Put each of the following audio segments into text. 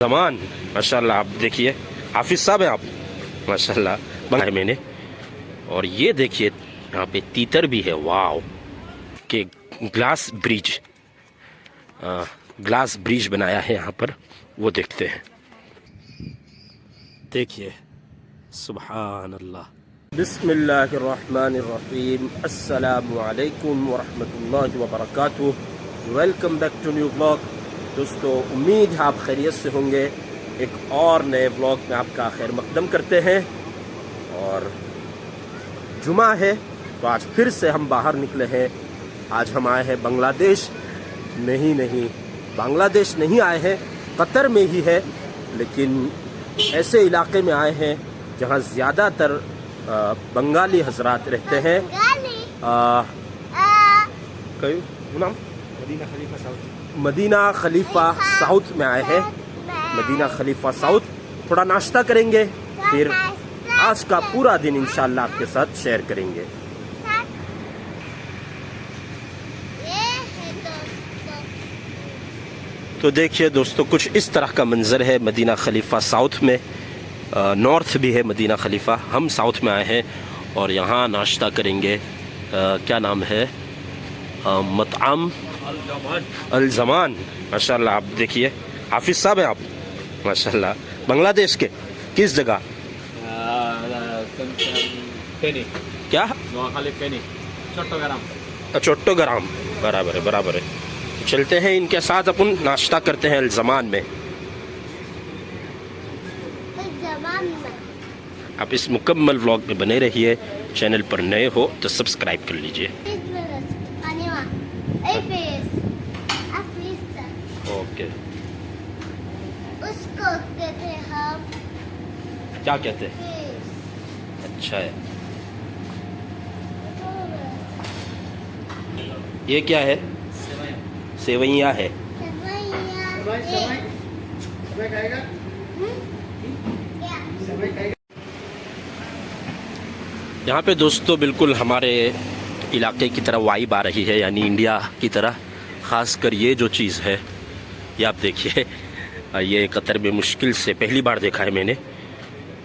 जमान माशाल्लाह। आप देखिए हाफिज साहब हैं आप, माशाल्लाह बनाया मैंने। और ये देखिए यहाँ पे तीतर भी है, वाव के ग्लास ब्रिज, ग्लास ब्रिज बनाया है यहाँ पर, वो देखते हैं। देखिए सुभान अल्लाह। बिस्मिल्लाहिर्रहमानिर्रहीम, अस्सलामु अलैकुम वरहमतुल्लाहि वबरकातुहू। Welcome back to new vlog. दोस्तों उम्मीद है आप खैरियत से होंगे। एक और नए व्लॉग में आपका खैर मकदम करते हैं। और जुमा है तो आज फिर से हम बाहर निकले हैं। आज हम आए हैं बांग्लादेश, नहीं बांग्लादेश नहीं आए हैं, कतर में ही है, लेकिन ऐसे इलाके में आए हैं जहां ज़्यादातर बंगाली हजरात रहते हैं। नाम मदीना खलीफा साउथ में आए हैं। मदीना खलीफा साउथ थोड़ा नाश्ता करेंगे, फिर आज का पूरा दिन इंशाल्लाह आपके साथ शेयर करेंगे। तो देखिए दोस्तों कुछ इस तरह का मंजर है मदीना खलीफा साउथ में। नॉर्थ भी है मदीना खलीफा, हम साउथ में आए हैं और यहाँ नाश्ता करेंगे। क्या नाम है, मतआम अल जमान माशाल्लाह। आप देखिए हाफिज साहब हैं आप, माशाल्लाह। बांग्लादेश के किस जगह? क्या? चोट्टोग्राम, बराबर है बराबर है। चलते हैं इनके साथ, अपन नाश्ता करते हैं अल जमान में। आप इस मुकम्मल व्लॉग में बने रहिए। चैनल पर नए हो तो सब्सक्राइब कर लीजिए। ओके, उसको कहते हैं हम, क्या कहते हैं? अच्छा है। ये क्या है? सेवैया है। यहाँ पे दोस्तों बिल्कुल हमारे इलाके की तरह वाइब आ रही है, यानी इंडिया की तरह। ख़ासकर ये जो चीज़ है ये आप देखिए, ये कतर में मुश्किल से पहली बार देखा है मैंने।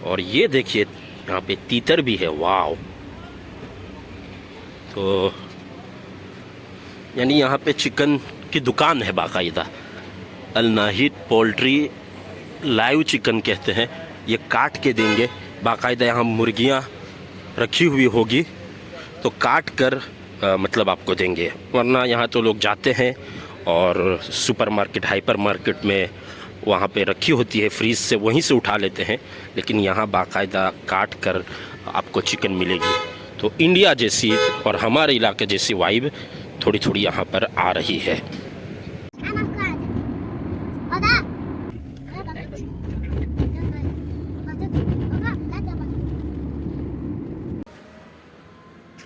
और ये देखिए यहाँ पे तीतर भी है, वाव। तो यानी यहाँ पे चिकन की दुकान है बाकायदा, अल नाहिद पोल्ट्री लाइव चिकन कहते हैं। ये काट के देंगे बाकायदा, यहाँ मुर्गियाँ रखी हुई होगी तो काट कर मतलब आपको देंगे। वरना यहाँ तो लोग जाते हैं और सुपरमार्केट हाइपर मार्केट में वहाँ पे रखी होती है फ्रीज से, वहीं से उठा लेते हैं। लेकिन यहाँ बाकायदा काट कर आपको चिकन मिलेगी। तो इंडिया जैसी और हमारे इलाके जैसी वाइब थोड़ी थोड़ी यहाँ पर आ रही है।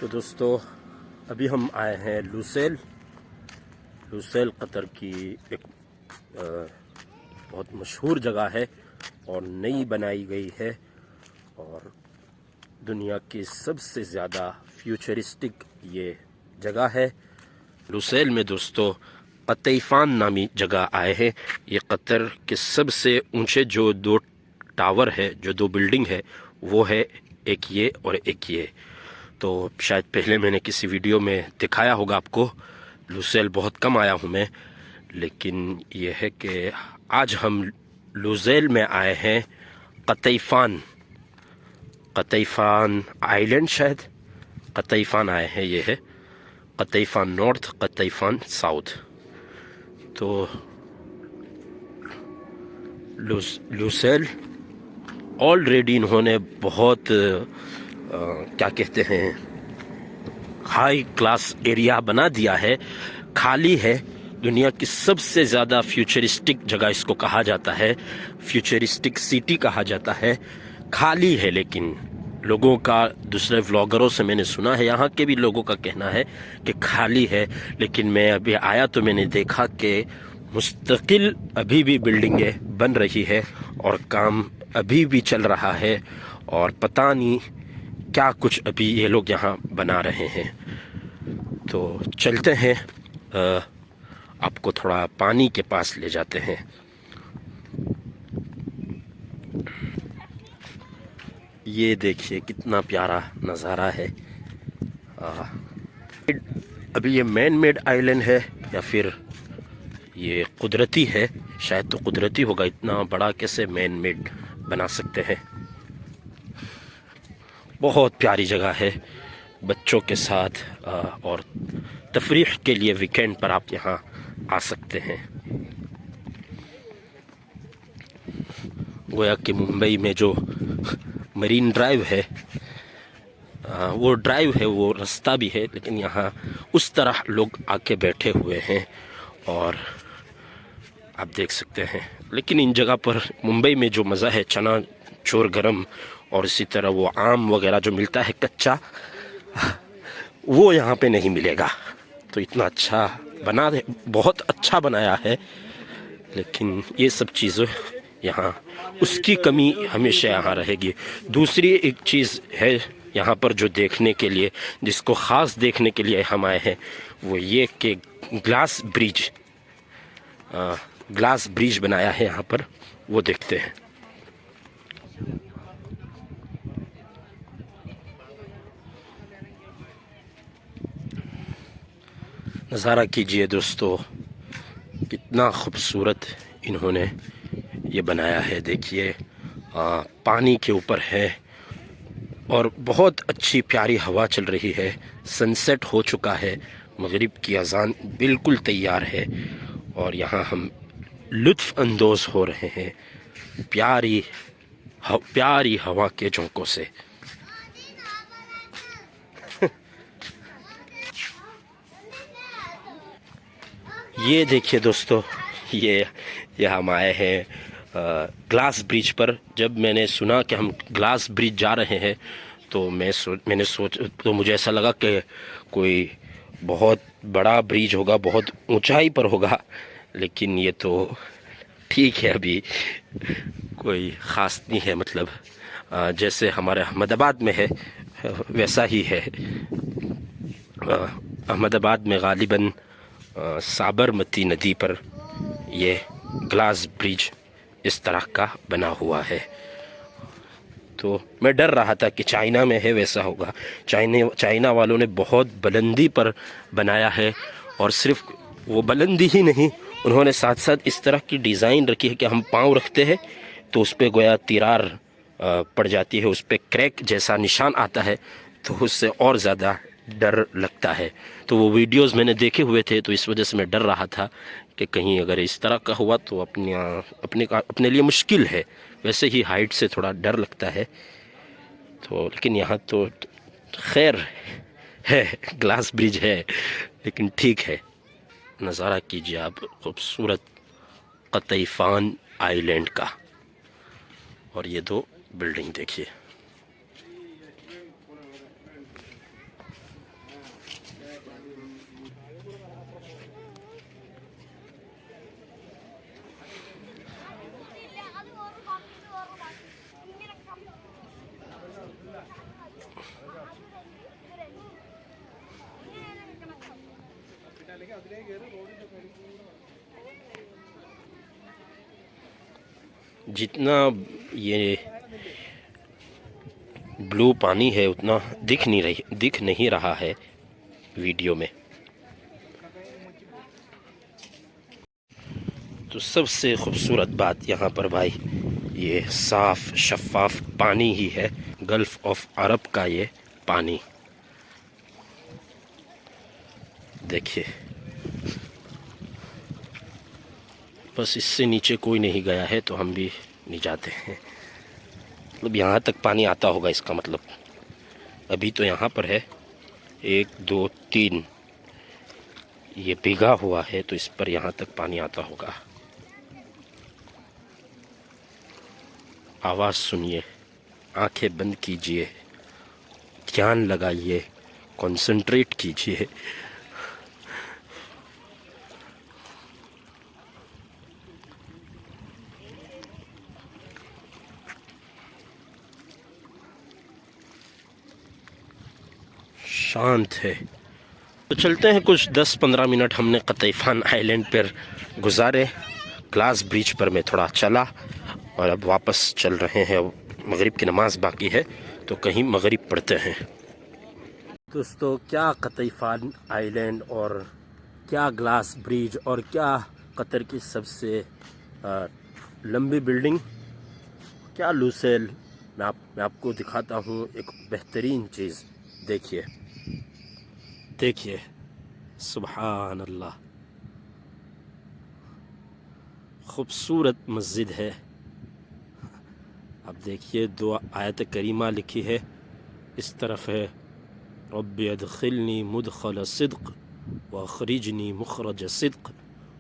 तो दोस्तों अभी हम आए हैं लुसेल। लुसेल कतर की एक बहुत मशहूर जगह है और नई बनाई गई है, और दुनिया की सबसे ज़्यादा फ्यूचरिस्टिक ये जगह है। लुसेल में दोस्तों कतईफान नामी जगह आए हैं। ये कतर के सबसे ऊंचे जो दो टावर है, जो दो बिल्डिंग है, वो है एक ये और एक ये। तो शायद पहले मैंने किसी वीडियो में दिखाया होगा आपको। लुसेल बहुत कम आया हूँ मैं, लेकिन ये है कि आज हम लुसेल में आए हैं कतईफान, कतईफान आइलैंड, शायद कतईफान आए हैं। ये है कतईफान नॉर्थ, कतईफान साउथ। तो लुसेल ऑलरेडी इन्होंने बहुत क्या कहते हैं, हाई क्लास एरिया बना दिया है, खाली है। दुनिया की सबसे ज़्यादा फ्यूचरिस्टिक जगह इसको कहा जाता है, फ्यूचरिस्टिक सिटी कहा जाता है। खाली है, लेकिन लोगों का, दूसरे व्लॉगरों से मैंने सुना है, यहाँ के भी लोगों का कहना है कि खाली है। लेकिन मैं अभी आया तो मैंने देखा कि मुस्तकिल अभी भी बिल्डिंगें बन रही है और काम अभी भी चल रहा है, और पता नहीं क्या कुछ अभी ये लोग यहाँ बना रहे हैं। तो चलते हैं, आपको थोड़ा पानी के पास ले जाते हैं। ये देखिए कितना प्यारा नज़ारा है। अभी ये मैन मेड आइलैंड है या फिर ये कुदरती है, शायद तो कुदरती होगा, इतना बड़ा कैसे मैन मेड बना सकते हैं। बहुत प्यारी जगह है बच्चों के साथ और तफरीह के लिए वीकेंड पर आप यहाँ आ सकते हैं। गोया कि मुंबई में जो मरीन ड्राइव है वो ड्राइव है, वो रास्ता भी है, लेकिन यहाँ उस तरह लोग आके बैठे हुए हैं और आप देख सकते हैं। लेकिन इन जगह पर मुंबई में जो मज़ा है, चना चोर गरम और इसी तरह वो आम वगैरह जो मिलता है कच्चा, वो यहाँ पे नहीं मिलेगा। तो इतना अच्छा बना है, बहुत अच्छा बनाया है, लेकिन ये सब चीज़ें यहाँ उसकी कमी हमेशा यहाँ रहेगी। दूसरी एक चीज़ है यहाँ पर जो देखने के लिए, जिसको ख़ास देखने के लिए हम आए हैं, वो ये कि ग्लास ब्रिज बनाया है यहाँ पर, वो देखते हैं। नज़ारा कीजिए दोस्तों, कितना खूबसूरत इन्होंने ये बनाया है। देखिए पानी के ऊपर है और बहुत अच्छी प्यारी हवा चल रही है। सनसेट हो चुका है, मगरिब की अजान बिल्कुल तैयार है और यहाँ हम लुत्फ़ अंदोज़ हो रहे हैं प्यारी हवा के झोंकों से। ये देखिए दोस्तों, ये हम आए हैं ग्लास ब्रिज पर। जब मैंने सुना कि हम ग्लास ब्रिज जा रहे हैं तो तो मुझे ऐसा लगा कि कोई बहुत बड़ा ब्रिज होगा, बहुत ऊंचाई पर होगा, लेकिन ये तो ठीक है, अभी कोई ख़ास नहीं है। मतलब जैसे हमारे अहमदाबाद में है वैसा ही है। अहमदाबाद में गालिबन साबरमती नदी पर ये ग्लास ब्रिज इस तरह का बना हुआ है। तो मैं डर रहा था कि चाइना में है वैसा होगा। चाइना वालों ने बहुत बुलंदी पर बनाया है, और सिर्फ वो बुलंदी ही नहीं, उन्होंने साथ साथ इस तरह की डिज़ाइन रखी है कि हम पाँव रखते हैं तो उस पर गोया तिरार पड़ जाती है, उस पर क्रैक जैसा निशान आता है, तो उससे और ज़्यादा डर लगता है। तो वो वीडियोस मैंने देखे हुए थे, तो इस वजह से मैं डर रहा था कि कहीं अगर इस तरह का हुआ तो अपने लिए मुश्किल है। वैसे ही हाइट से थोड़ा डर लगता है, तो लेकिन यहाँ तो खैर है, ग्लास ब्रिज है, लेकिन ठीक है। नज़ारा कीजिए आप खूबसूरत कतईफ़ान आइलैंड का, और ये दो बिल्डिंग देखिए। जितना ये ब्लू पानी है उतना दिख नहीं रहा है वीडियो में। तो सबसे खूबसूरत बात यहाँ पर भाई ये साफ़ शफ़ाफ पानी ही है, गल्फ़ ऑफ अरब का ये पानी देखिए। बस इससे नीचे कोई नहीं गया है तो हम भी नहीं जाते हैं। मतलब यहाँ तक पानी आता होगा, इसका मतलब अभी तो यहाँ पर है 1 2 3 ये भीगा हुआ है, तो इस पर यहाँ तक पानी आता होगा। आवाज़ सुनिए, आंखें बंद कीजिए, ध्यान लगाइए, कंसंट्रेट कीजिए। शांत है। तो चलते हैं, कुछ 10-15 मिनट हमने कतईफ़ान आइलैंड पर गुजारे। ग्लास ब्रिज पर मैं थोड़ा चला और अब वापस चल रहे हैं मगरिब की नमाज़ बाकी है तो कहीं मगरिब पढ़ते हैं। दोस्तों, क्या कतईफान आइलैंड और क्या ग्लास ब्रिज और क्या कतर की सबसे लंबी बिल्डिंग, क्या लूसेल। मैं आपको दिखाता हूँ एक बेहतरीन चीज़। देखिए देखिए, सुभान अल्लाह, खूबसूरत मस्जिद है। अब देखिए, दो आयत करीमा लिखी है। इस तरफ है रब्बि अदखिलनी मुदखल सिद्क़ व अखरिजनी मुखरज सिद्क़,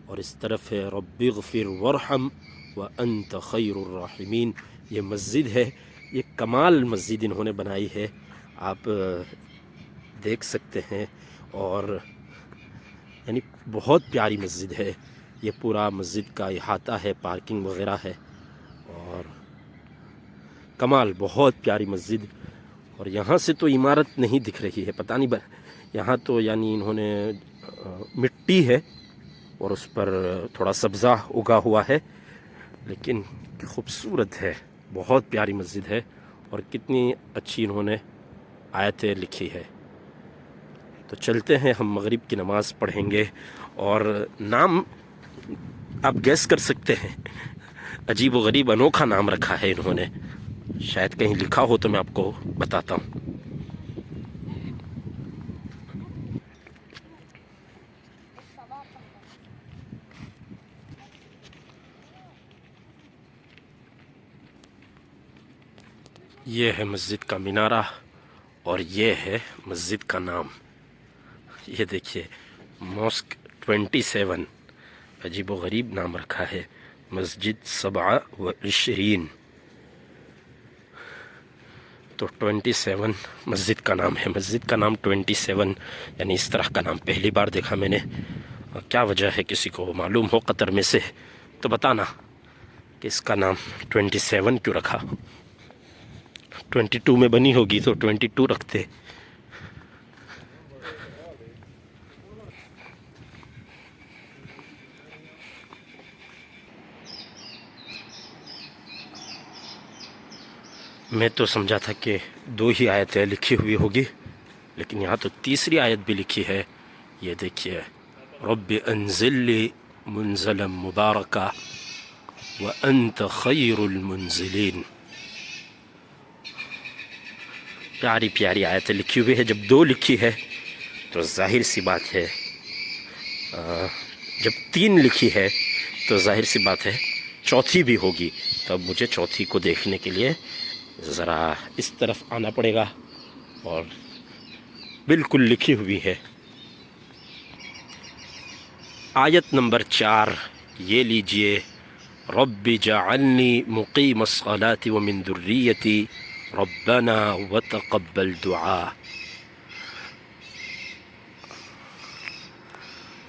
और इस तरफ है रब्बि ग़फिर वरहम व अंत खैरुर राहिमीन। ये मस्जिद है, ये कमाल मस्जिद इन्होंने बनाई है, आप देख सकते हैं। और यानी बहुत प्यारी मस्जिद है। ये पूरा मस्जिद का अहाता है, पार्किंग वगैरह है, और कमाल, बहुत प्यारी मस्जिद। और यहाँ से तो इमारत नहीं दिख रही है, पता नहीं, यहाँ तो यानी इन्होंने मिट्टी है और उस पर थोड़ा सब्ज़ा उगा हुआ है, लेकिन खूबसूरत है, बहुत प्यारी मस्जिद है। और कितनी अच्छी इन्होंने आयतें लिखी है। तो चलते हैं, हम मगरिब की नमाज़ पढ़ेंगे। और नाम आप गैस कर सकते हैं, अजीब व गरीब अनोखा नाम रखा है इन्होंने, शायद कहीं लिखा हो तो मैं आपको बताता हूँ। ये है मस्जिद का मीनारा और ये है मस्जिद का नाम। ये देखिए, मॉस्क 27, अजीब व गरीब नाम रखा है, मस्जिद 27। तो 27 मस्जिद का नाम है। मस्जिद का नाम 27, यानी इस तरह का नाम पहली बार देखा मैंने। क्या वजह है, किसी को मालूम हो कतर में से तो बताना कि इसका नाम 27 क्यों रखा। 22 में बनी होगी तो 22 रखते। मैं तो समझा था कि 2 ही आयतें लिखी हुई होगी, लेकिन यहाँ तो तीसरी आयत भी लिखी है। ये देखिए, रब्बि अंजिल्ली मुंज़लन मुबारका व अंत खैरुल मुंजिलीन। प्यारी प्यारी आयतें लिखी हुई है। जब 2 लिखी है तो जाहिर सी बात है, जब 3 लिखी है तो जाहिर सी बात है चौथी भी होगी। तब मुझे चौथी को देखने के लिए ज़रा इस तरफ आना पड़ेगा, और बिल्कुल लिखी हुई है। आयत नंबर 4 ये लीजिए, रब्बि जअलनी मुक़ीमस्सलाति व मिन दुर्रियती रब्बना व तक़ब्बल दुआ।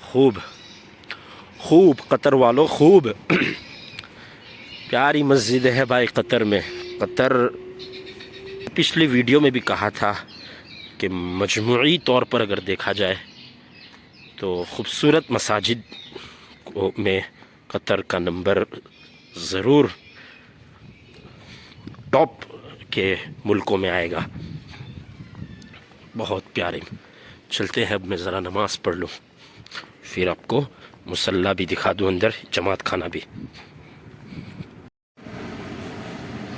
खूब खूब कतर वालों, खूब प्यारी मस्जिद है भाई कतर में। कतर, पिछली वीडियो में भी कहा था कि मजमूई तौर पर अगर देखा जाए तो ख़ूबसूरत मसाजिद में कतर का नंबर ज़रूर टॉप के मुल्कों में आएगा। बहुत प्यारे। चलते हैं, अब मैं ज़रा नमाज़ पढ़ लूँ, फिर आपको मुसल्ला भी दिखा दूँ, अंदर जमात खाना भी।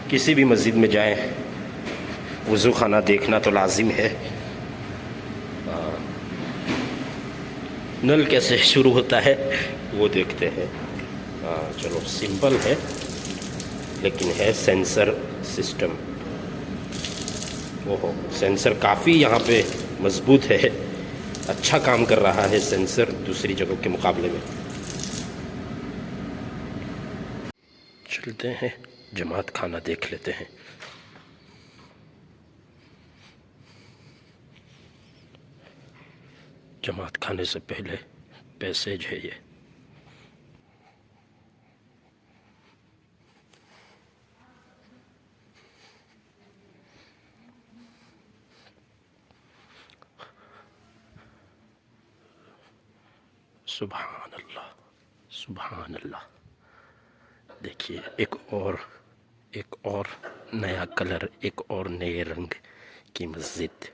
किसी भी मस्जिद में जाएं, वज़ू खाना देखना तो लाजिम है। नल कैसे शुरू होता है वो देखते हैं। चलो, सिंपल है लेकिन है सेंसर सिस्टम। ओहो, सेंसर काफ़ी यहाँ पे मजबूत है, अच्छा काम कर रहा है सेंसर दूसरी जगहों के मुकाबले में। चलते हैं, जमात खाना देख लेते हैं। जमात खाने से पहले पैसेज है ये। सुभान अल्लाह, सुभान अल्लाह। देखिए, एक और नया कलर, एक और नए रंग की मस्जिद।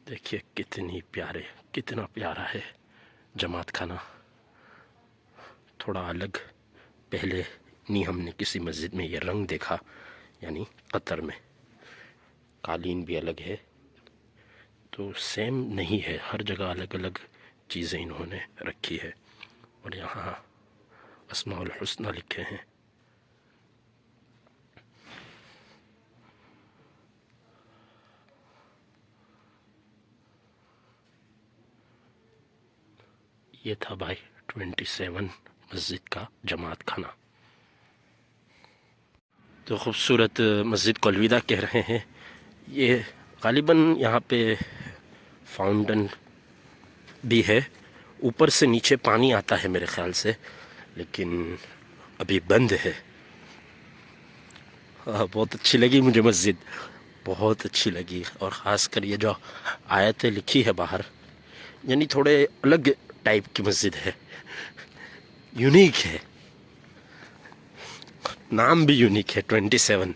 देखिए कितना प्यारा है जमात खाना। थोड़ा अलग, पहले नहीं हमने किसी मस्जिद में ये रंग देखा, यानी कतर में कालीन भी अलग है, तो सेम नहीं है, हर जगह अलग अलग चीज़ें इन्होंने रखी है। और यहाँ अस्माउल हुस्ना लिखे हैं। ये था भाई 27 मस्जिद का जमात खाना। तो ख़ूबसूरत मस्जिद को अलविदा कह रहे हैं। ये गालिबन यहाँ पे फाउंटेन भी है, ऊपर से नीचे पानी आता है मेरे ख़्याल से, लेकिन अभी बंद है। बहुत अच्छी लगी मुझे मस्जिद, बहुत अच्छी लगी। और ख़ासकर ये जो आयतें लिखी है बाहर, यानी थोड़े अलग टाइप की मस्जिद है, यूनिक है, नाम भी यूनिक है 27।